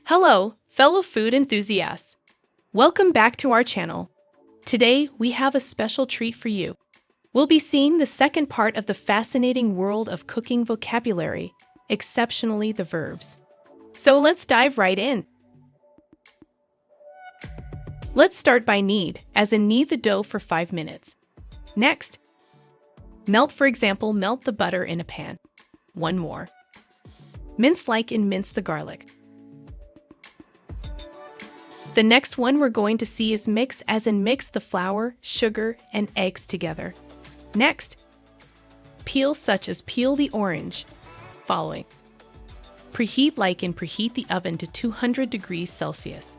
Hello, fellow food enthusiasts. Welcome back to our channel. Today, we have a special treat for you. We'll be seeing the second part of the fascinating world of cooking vocabulary, exceptionally the verbs. So let's dive right in. Let's start by knead, as in knead the dough for 5 minutes. Next, melt, for example, melt the butter in a pan. One more. Mince, like in mince the garlic. The next one we're going to see is mix, as in mix the flour, sugar, and eggs together. Next, peel, such as peel the orange. Following, preheat, like in preheat the oven to 200 degrees Celsius.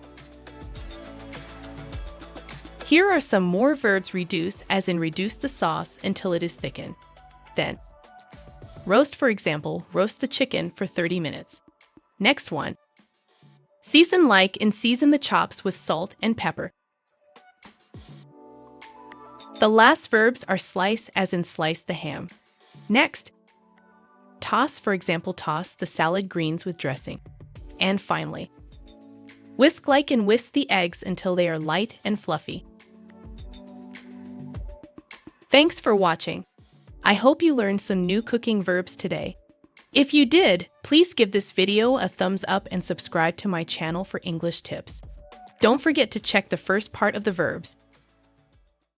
Here are some more verbs: reduce, as in reduce the sauce until it is thickened. Then, roast, for example, roast the chicken for 30 minutes. Next one, season, like in season the chops with salt and pepper. The last verbs are slice, as in slice the ham. Next, toss, for example, toss the salad greens with dressing. And finally, whisk, like in whisk the eggs until they are light and fluffy. Thanks for watching. I hope you learned some new cooking verbs today. If you did, please give this video a thumbs up and subscribe to my channel for English tips. Don't forget to check the first part of the verbs.